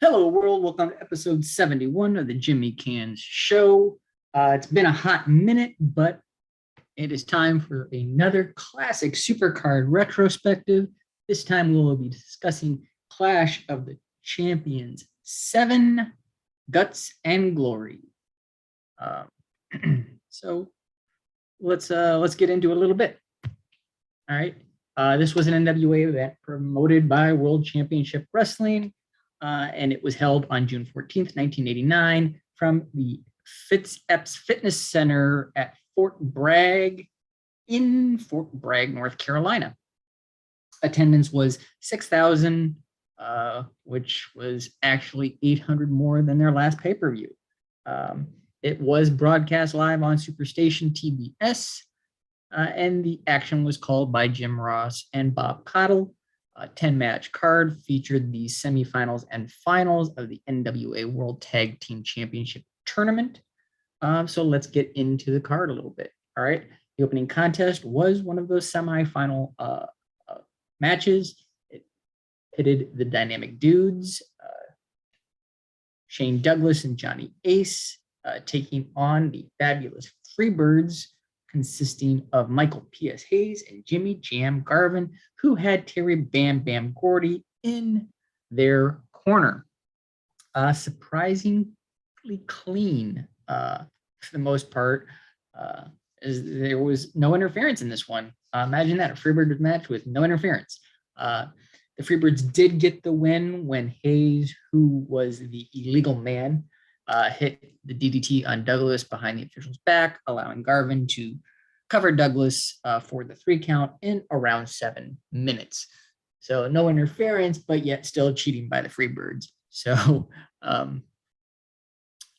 Hello, world. Welcome to episode 71 of the Jimmy Canz Show. It's been a hot minute, but it is time for another classic supercard retrospective. This time we will be discussing Clash of the Champions 7 Guts and Glory. So let's get into it a little bit. All right. This was an NWA event promoted by World Championship Wrestling, and it was held on June 14th, 1989, from the Fitz-Epps Fitness Center at Fort Bragg in Fort Bragg, North Carolina. Attendance was 6,000, which was actually 800 more than their last pay-per-view. It was broadcast live on Superstation TBS, and the action was called by Jim Ross and Bob Caudle. A 10-match card featured the semifinals and finals of the NWA World Tag Team Championship Tournament. So let's get into the card a little bit. All right. The opening contest was one of those semifinal matches. It pitted the Dynamic Dudes, Shane Douglas and Johnny Ace, taking on the Fabulous Freebirds, consisting of Michael P.S. Hayes and Jimmy Jam Garvin, who had Terry Bam Bam Gordy in their corner. Surprisingly clean for the most part. There was no interference in this one. Imagine that, a Freebirds match with no interference. The Freebirds did get the win when Hayes, who was the illegal man, hit the DDT on Douglas behind the official's back, allowing Garvin to cover Douglas for the 3 count in around 7 minutes. So no interference, but yet still cheating by the Freebirds. So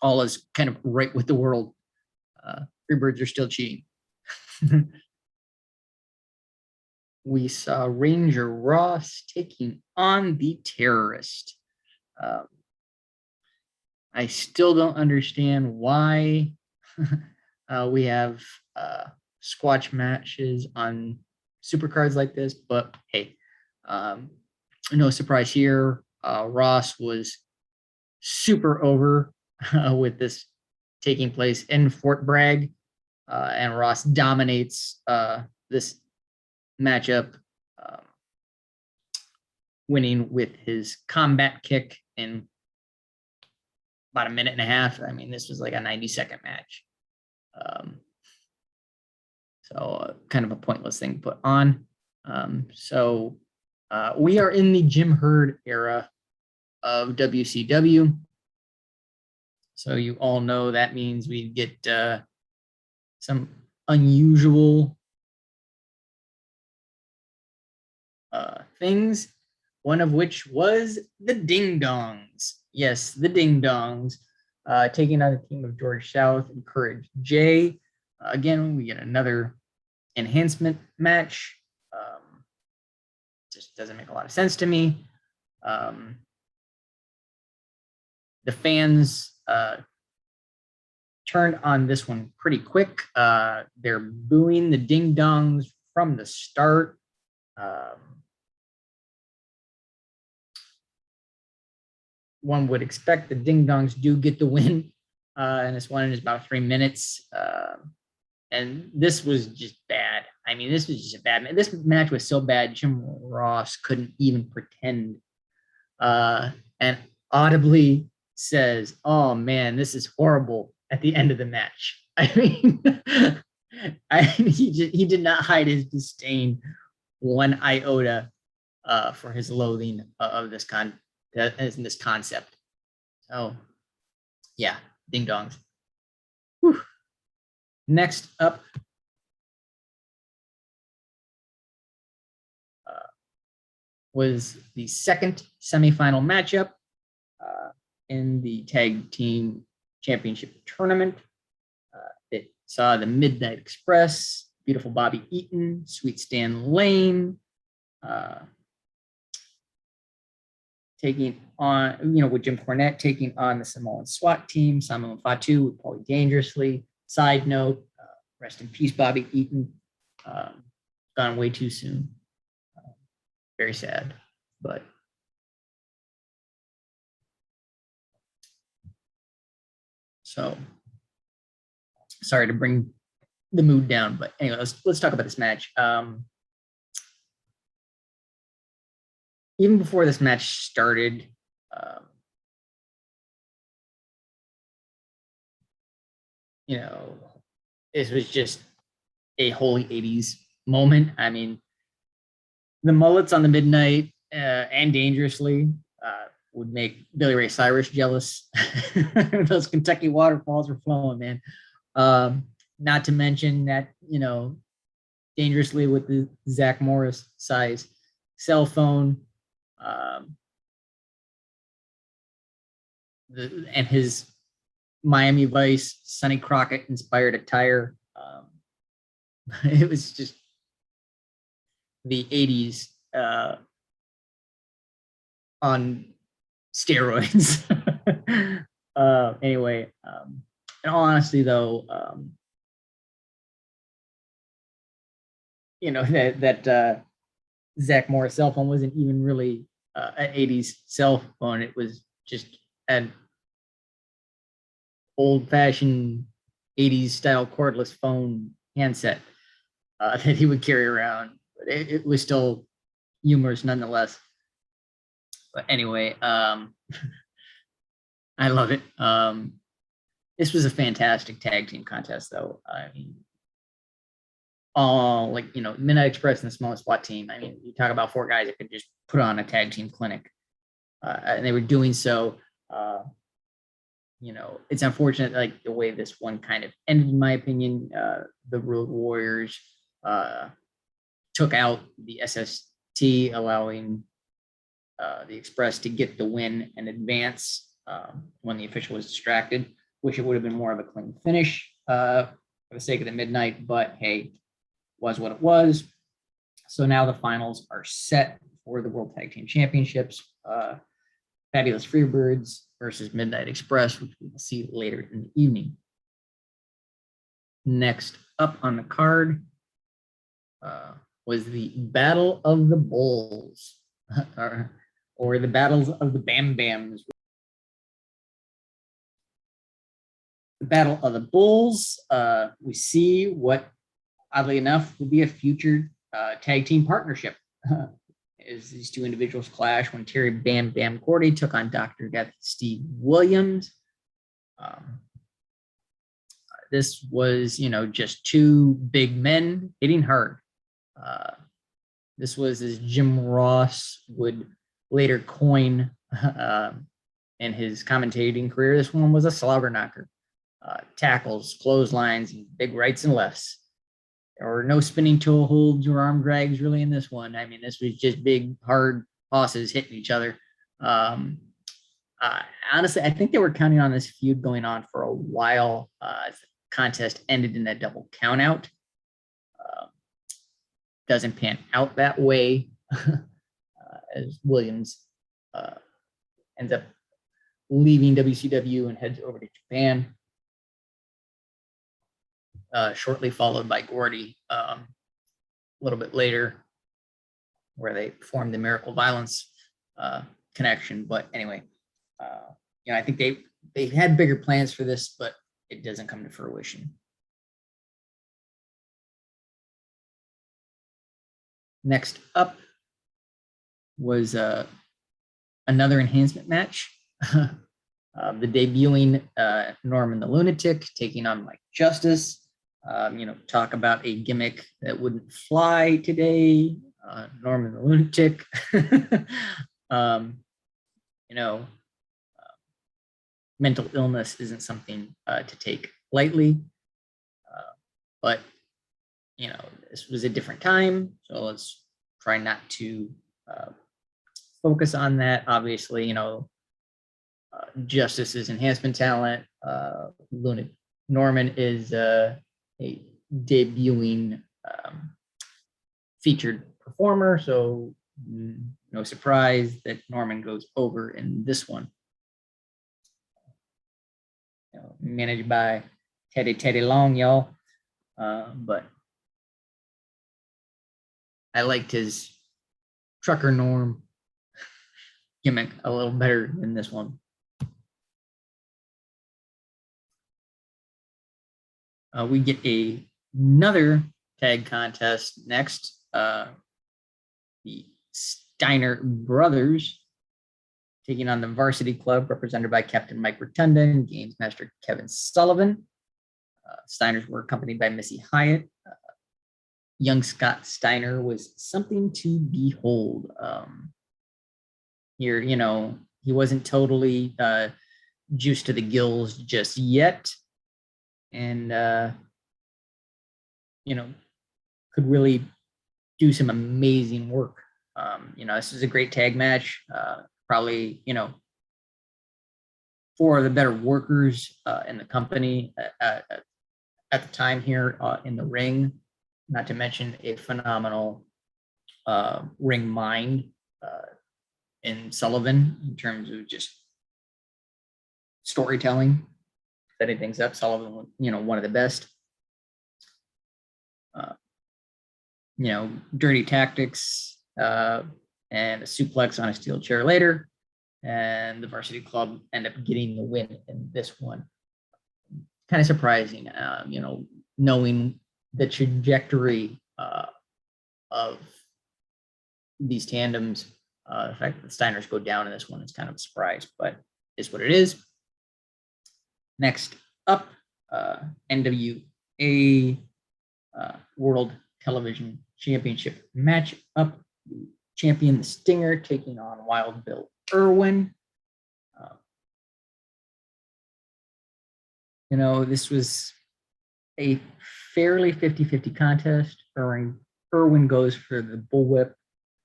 all is kind of right with the world. Freebirds are still cheating. We saw Ranger Ross taking on the Terrorist. I still don't understand why we have squash matches on supercards like this, but hey, no surprise here. Ross was super over with this taking place in Fort Bragg, and Ross dominates this matchup, winning with his combat kick in about a minute and a half. I mean, this was like a 90-second match. So kind of a pointless thing to put on. We are in the Jim Herd era of WCW. So you all know that means we get some unusual things, one of which was the Ding Dongs. Yes, the Ding Dongs, taking on the team of George South and Courage J. Again, we get another enhancement match. Just doesn't make a lot of sense to me. The fans turned on this one pretty quick. They're booing the Ding Dongs from the start. One would expect the Ding Dongs do get the win, and this one is about 3 minutes. And this was just bad. I mean, this was just a bad match. This match was so bad, Jim Ross couldn't even pretend, and audibly says, "Oh man, this is horrible," at the end of the match. I mean, he did not hide his disdain one iota for his loathing of this concept. So, yeah, Ding Dongs. Whew. Next up, was the second semifinal matchup in the Tag Team Championship Tournament. It saw the Midnight Express, Beautiful Bobby Eaton, Sweet Stan Lane, taking on, with Jim Cornette taking on the Samoan SWAT team, Samoan Fatu with Paulie Dangerously. Side note, rest in peace, Bobby Eaton. Gone way too soon. Very sad, but So sorry to bring the mood down, but anyway, let's talk about this match. Even before this match started, you know, this was just a holy 80s moment. I mean, the mullets on the midnight and dangerously would make Billy Ray Cyrus jealous. Those Kentucky waterfalls were flowing, man. Not to mention that, dangerously with the Zach Morris size cell phone, and his Miami Vice Sonny Crockett inspired attire. It was just the 80s on steroids. Anyway, in all honesty, though, that Zach Morris cell phone wasn't even really an 80s cell phone. It was just an old-fashioned 80s style cordless phone handset that he would carry around. But it was still humorous nonetheless. But anyway, I love it. This was a fantastic tag team contest, though. I mean, all Midnight Express and the Small SWAT team. I mean, you talk about four guys that could just put on a tag team clinic, and they were doing so. It's unfortunate, like the way this one kind of ended, in my opinion. The Road Warriors took out the SST, allowing the Express to get the win and advance when the official was distracted. Wish it would have been more of a clean finish for the sake of the Midnight, but hey, was what it was. So now the finals are set for the World Tag Team Championships. Fabulous Freebirds versus Midnight Express, which we will see later in the evening. Next up on the card was the Battle of the Bulls, or the Battles of the Bam Bams. The Battle of the Bulls, we see what, oddly enough, will be a future tag team partnership. As these two individuals clash when Terry Bam Bam Gordy took on Dr. Death Steve Williams. This was, just two big men hitting hard. This was, as Jim Ross would later coin in his commentating career, this one was a slobber knocker. Tackles, clotheslines, and big rights and lefts. There were no spinning toe holds or arm drags really in this one. I mean, this was just big, hard bosses hitting each other. Honestly, I think they were counting on this feud going on for a while. The contest ended in a double countout. Doesn't pan out that way as Williams ends up leaving WCW and heads over to Japan. Shortly followed by Gordy a little bit later, where they formed the Miracle Violence connection. But anyway, I think they had bigger plans for this, but it doesn't come to fruition. Next up was another enhancement match. The debuting Norman the Lunatic taking on Mike Justice. Talk about a gimmick that wouldn't fly today. Norman the Lunatic. Mental illness isn't something to take lightly. But, this was a different time. So let's try not to focus on that. Obviously, Justice's enhancement talent. Norman is a debuting featured performer, so no surprise that Norman goes over in this one. Managed by Teddy Long, y'all. But I liked his Trucker Norm gimmick a little better than this one. We get another tag contest next. The Steiner brothers taking on the Varsity Club, represented by Captain Mike Rotunda and Games Master Kevin Sullivan. Steiners were accompanied by Missy Hyatt. Young Scott Steiner was something to behold. Here, he wasn't totally juiced to the gills just yet, and could really do some amazing work. This is a great tag match. Probably, four of the better workers in the company at the time here in the ring, not to mention a phenomenal ring mind in Sullivan in terms of just storytelling, setting things up. Sullivan, one of the best. Dirty tactics and a suplex on a steel chair later, and the Varsity Club end up getting the win in this one. Kind of surprising, knowing the trajectory of these tandems. The fact that the Steiners go down in this one is kind of a surprise, but is what it is. Next up, NWA World Television Championship match up. Champion the Stinger taking on Wild Bill Irwin. This was a fairly 50-50 contest. Irwin goes for the bullwhip.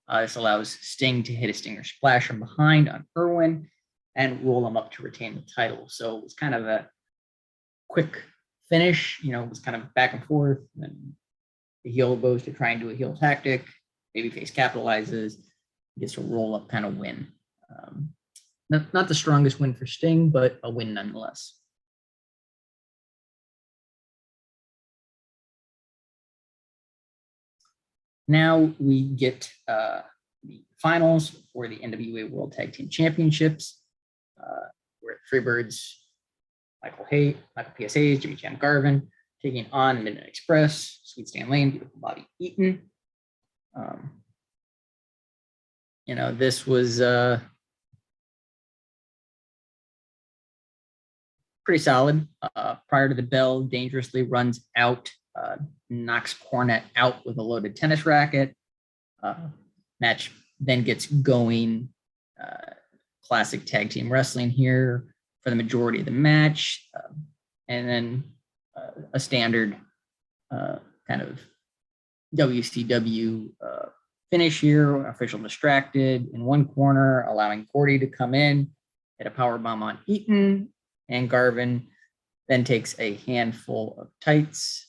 This allows Sting to hit a Stinger splash from behind on Irwin and roll him up to retain the title. So it was kind of a quick finish. It was kind of back and forth. And the heel goes to try and do a heel tactic. Babyface capitalizes, gets a roll up kind of win. Not the strongest win for Sting, but a win nonetheless. Now we get the finals for the NWA World Tag Team Championships. We're at Freebirds, Michael P.S. Hayes, Jimmy Jam Garvin, taking on Midnight Express, Sweet Stan Lane, Beautiful Bobby Eaton. This was pretty solid. Prior to the bell, dangerously runs out, knocks Cornette out with a loaded tennis racket. Match then gets going. Classic tag team wrestling here for the majority of the match. And then a standard kind of WCW finish here. Official distracted in one corner, allowing Cordy to come in, hit a power bomb on Eaton, and Garvin then takes a handful of tights.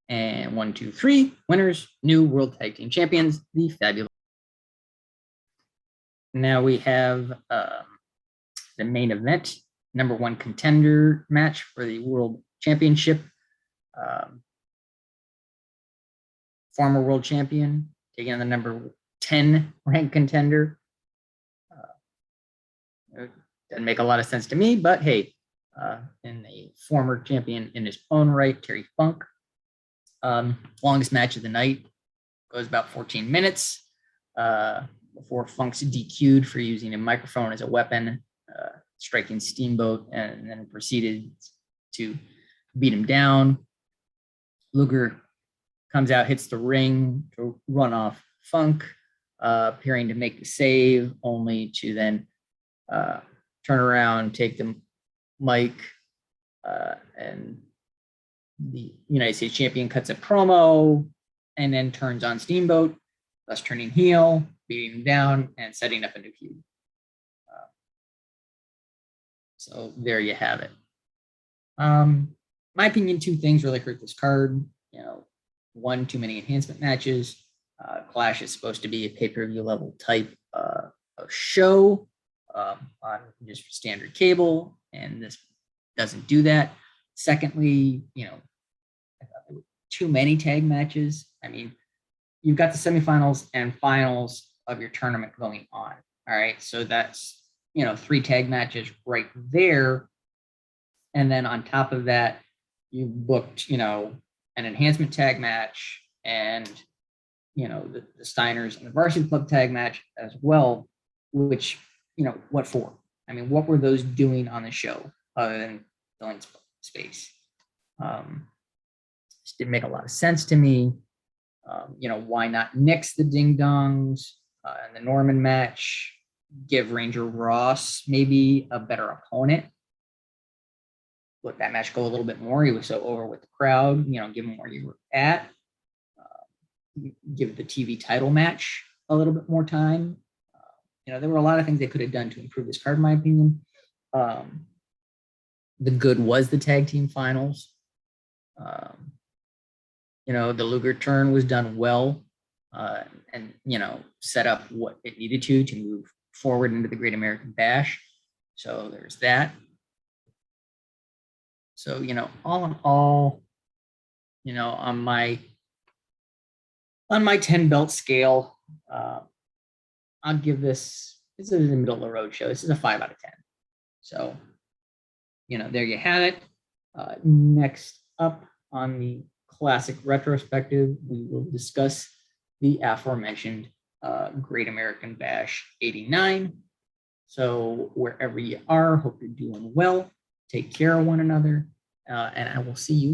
And 1, 2, 3 winners, new World Tag Team Champions, the Fabulous. Now we have the main event, number 1 contender match for the World Championship. Former world champion taking on the number 10 ranked contender. Doesn't make a lot of sense to me, but hey, in a former champion in his own right, Terry Funk. Longest match of the night, goes about 14 minutes before Funk's DQ'd for using a microphone as a weapon, striking Steamboat, and then proceeded to beat him down. Luger comes out, hits the ring to run off Funk, appearing to make the save, only to then turn around, take the mic, and the United States champion cuts a promo and then turns on Steamboat, thus turning heel, beating him down, and setting up a new feud. So there you have it. My opinion, 2 things really hurt this card. 1, too many enhancement matches. Clash is supposed to be a pay-per-view level type of show on just standard cable, and this doesn't do that. Secondly, too many tag matches. I mean, you've got the semifinals and finals of your tournament going on. All right, so that's 3 tag matches right there. And then on top of that, you booked, an enhancement tag match and, the Steiners and the Varsity Club tag match as well, which, what for? I mean, what were those doing on the show other than filling space? Just didn't make a lot of sense to me. Why not nix the Ding Dongs in the Norman match? Give Ranger Ross maybe a better opponent. Let that match go a little bit more. He was so over with the crowd, give him where you were at. Give the TV title match a little bit more time. There were a lot of things they could have done to improve this card, in my opinion. The good was the tag team finals. The Luger turn was done well and, set up what it needed to move forward into the Great American Bash. So there's that. So, all in all, on my 10 belt scale, I'll give this is in the middle of the road show. This is a 5 out of 10. So, there you have it. Next up on the classic retrospective, we will discuss the aforementioned Great American Bash 89. So wherever you are, hope you're doing well. Take care of one another, and I will see you